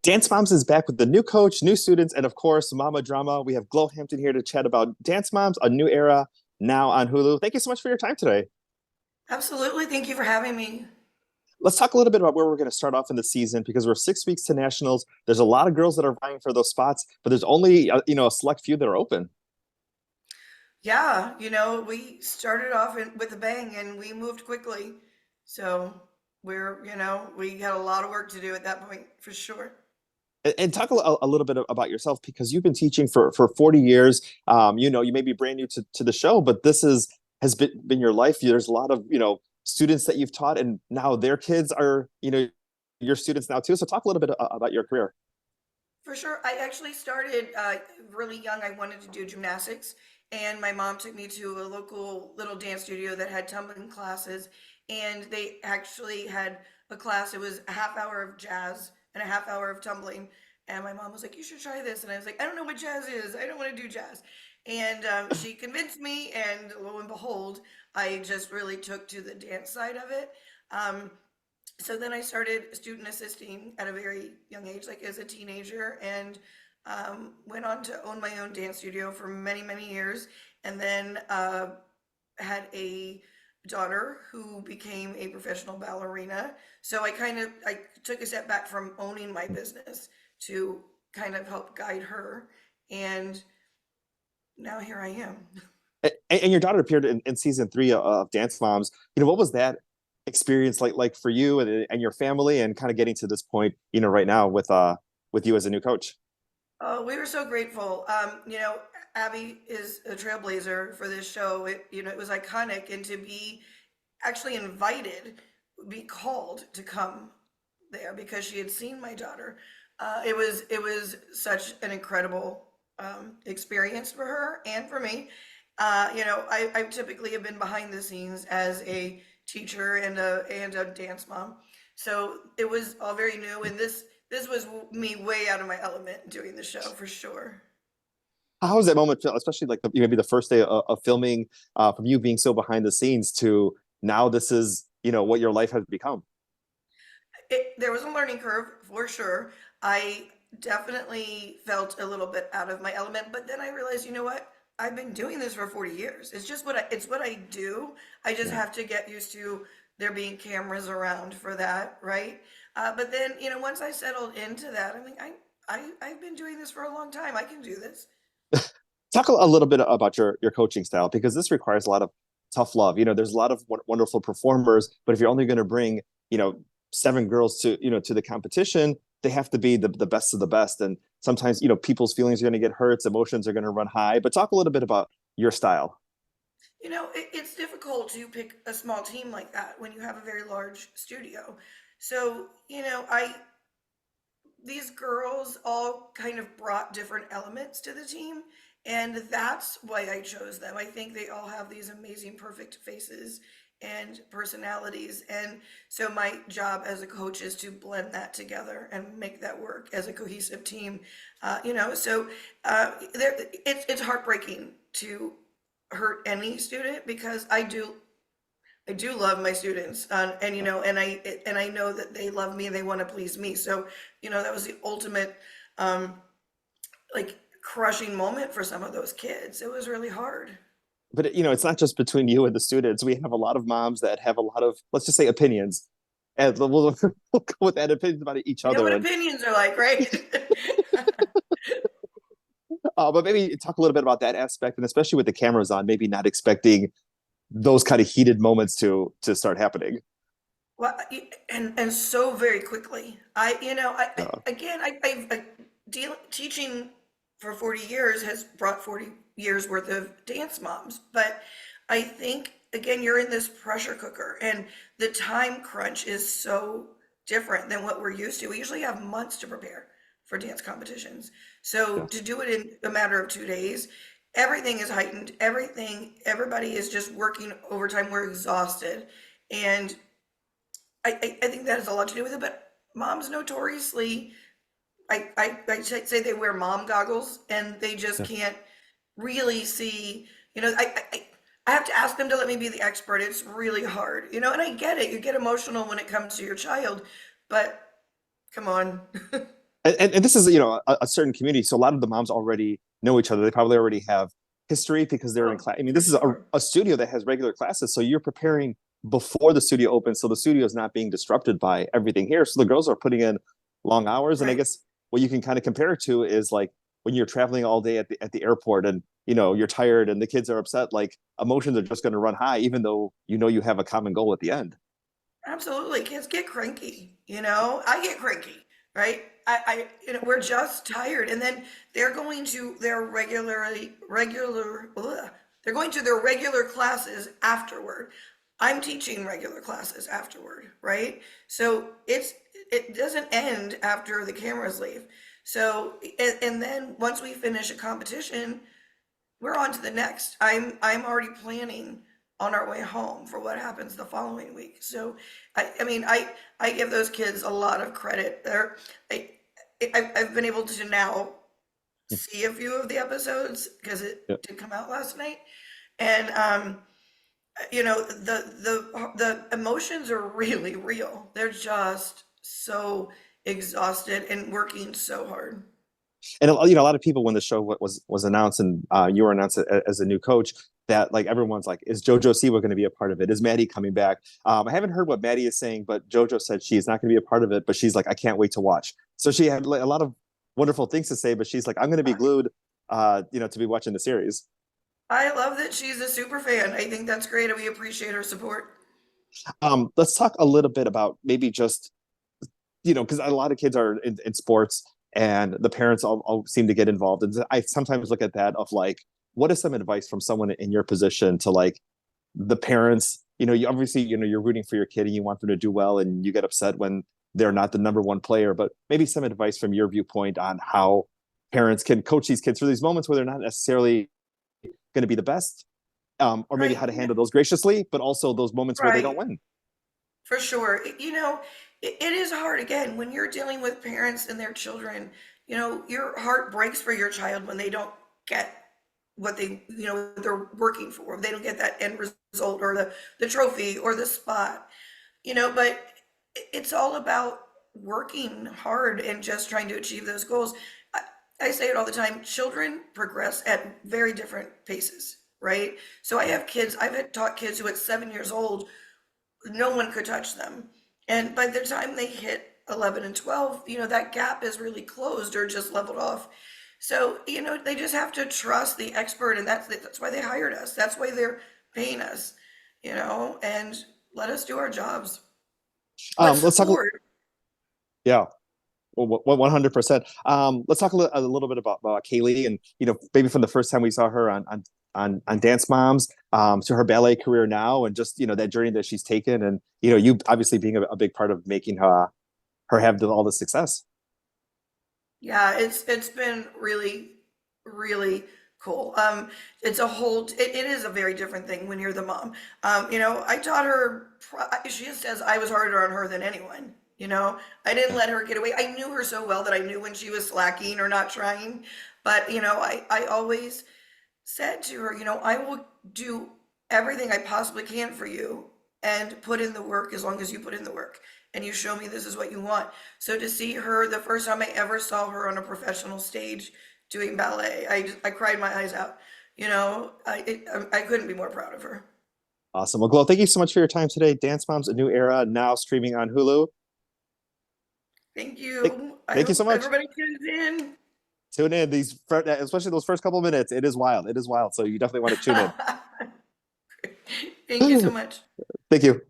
Dance Moms is back with the new coach, new students, and of course, Mama Drama. We have Glo Hampton here to chat about Dance Moms, a new era now on Hulu. Thank you so much for your time today. Absolutely. Thank you for having me. Let's talk a little bit about where we're going to start off in the season because we're 6 weeks to nationals. There's a lot of girls that are vying for those spots, but there's only a select few that are open. Yeah, we started off with a bang and we moved quickly. So we had a lot of work to do at that point for sure. And talk a little bit about yourself because you've been teaching for 40 years. You may be brand new to the show, but this has been your life. There's a lot of students that you've taught, and now their kids are your students now too. So talk a little bit about your career. For sure. I actually started really young. I wanted to do gymnastics, and my mom took me to a local little dance studio that had tumbling classes, and they actually had a class. It was a half hour of jazz and a half hour of tumbling. And my mom was like, "You should try this." And I was like, "I don't know what jazz is. I don't want to do jazz." And she convinced me, and lo and behold, I just really took to the dance side of it. Um, so then I started student assisting at a very young age, like as a teenager, and went on to own my own dance studio for many, many years. And then had a daughter who became a professional ballerina. So I took a step back from owning my business to kind of help guide her. And now here I am. And your daughter appeared in season three of Dance Moms. What was that experience like for you and your family, and kind of getting to this point, right now with you as a new coach? Oh, we were so grateful. Abby is a trailblazer for this show. It was iconic, and to be actually invited, be called to come there because she had seen my daughter. It was such an incredible experience for her and for me. I typically have been behind the scenes as a teacher and a dance mom, so it was all very new. And this was me way out of my element doing the show for sure. How was that moment feel, especially like maybe the first day of filming, from you being so behind the scenes to now this is what your life has become? There was a learning curve for sure. I definitely felt a little bit out of my element, but then I realized, you know what? I've been doing this for 40 years. It's just it's what I do. I just Yeah. have to get used to there being cameras around for that, right? But then, once I settled into that, I'm like, I've been doing this for a long time. I can do this. Talk a little bit about your coaching style because this requires a lot of tough love. There's a lot of wonderful performers, but if you're only going to bring you know seven girls to the competition, they have to be the best of the best. And sometimes people's feelings are going to get hurt, emotions are going to run high. But talk a little bit about your style. It's difficult to pick a small team like that when you have a very large studio. So, these girls all kind of brought different elements to the team, and that's why I chose them. I think they all have these amazing, perfect faces and personalities, and so my job as a coach is to blend that together and make that work as a cohesive team. It's heartbreaking to hurt any student because I do love my students, and I know that they love me and they want to please me. So, that was the ultimate, um, like crushing moment for some of those kids. It was really hard. But it's not just between you and the students. We have a lot of moms that have a lot of, let's just say, opinions, and we'll go with that, opinions about each You know other. what And opinions are like, right? but maybe talk a little bit about that aspect, and especially with the cameras on, maybe not expecting those kind of heated moments to start happening. Well, and so very quickly. Uh, Again, teaching for 40 years has brought 40 years worth of dance moms, but I think again you're in this pressure cooker, and the time crunch is so different than what we're used to. We usually have months to prepare for dance competitions, so to yes. do it in a matter of 2 days, everything is heightened. Everybody is just working overtime. We're exhausted, and I think that has a lot to do with it, but moms notoriously, I say they wear mom goggles and they just Yeah. can't really see, I have to ask them to let me be the expert. It's really hard, and I get it. You get emotional when it comes to your child, but come on. and this is, you know, a certain community, so a lot of the moms already know each other. They probably already have history because they're in Oh, class. I mean, for this is sure. a studio that has regular classes, so you're preparing before the studio opens, so the studio is not being disrupted by everything here. So the girls are putting in long hours, and I Right. guess what you can kind of compare it to is like when you're traveling all day at the airport, and you know you're tired and the kids are upset. Like emotions are just going to run high, even though you know you have a common goal at the end. Absolutely. Kids get cranky, you know? I get cranky, right? We're just tired. And then they're going to their they're going to their regular classes afterward. I'm teaching regular classes afterward, right? So it doesn't end after the cameras leave. So, and then once we finish a competition, we're on to the next. I'm already planning on our way home for what happens the following week. So, I mean, I give those kids a lot of credit. I, I've been able to now see a few of the episodes because it Yeah. did come out last night, and the emotions are really real. They're just so exhausted and working so hard. And you know, a lot of people when the show was announced and you were announced as a new coach, that like everyone's like, is JoJo Siwa going to be a part of it? Is Maddie coming back? I haven't heard what Maddie is saying, but JoJo said she's not going to be a part of it, but she's like, I can't wait to watch. So she had like, a lot of wonderful things to say, but she's like, I'm going to be glued, you know, to be watching the series. I love that she's a super fan. I think that's great, and we appreciate her support. Let's talk a little bit about maybe just, you know, because a lot of kids are in sports and the parents all seem to get involved. And I sometimes look at that of like, what is some advice from someone in your position to like the parents? You know, you obviously, you know, you're rooting for your kid and you want them to do well and you get upset when they're not the number one player, but maybe some advice from your viewpoint on how parents can coach these kids through these moments where they're not necessarily going to be the best, or maybe Right. how to handle those graciously, but also those moments where they don't Right. win. For sure. You know, it is hard again when you're dealing with parents and their children. You know, your heart breaks for your child when they don't get what they're working for. They don't get that end result or the trophy or the spot. You know, but it's all about working hard and just trying to achieve those goals. I, I say it all the time. Children progress at very different paces, right? So I have kids. I've had taught kids who at 7 years old no one could touch them. And by the time they hit 11 and 12, that gap is really closed or just leveled off. So, they just have to trust the expert, and that's why they hired us. That's why they're paying us, and let us do our jobs. But Let's talk. sport, Yeah. Well, 100%. Let's talk a little bit about Kaylee, and you know, maybe from the first time we saw her on Dance Moms, to her ballet career now, and just you know that journey that she's taken, and you know, you obviously being a big part of making her have all the success. yeah, it's been really, really cool. It's it is a very different thing when you're the mom. I taught her. She says I was harder on her than anyone. I didn't let her get away. I knew her so well that I knew when she was slacking or not trying. But I always said to her, I will do everything I possibly can for you and put in the work as long as you put in the work and you show me this is what you want. So to see her, the first time I ever saw her on a professional stage doing ballet, I cried my eyes out. I couldn't be more proud of her. Awesome. Well, Glo, thank you so much for your time today. Dance Moms: A New Era, now streaming on Hulu. Thank Thank, you. I thank you hope so much. everybody tunes in. Tune in especially those first couple of minutes. It is wild. It is wild. So you definitely want to tune Thank you so in. much. Thank you.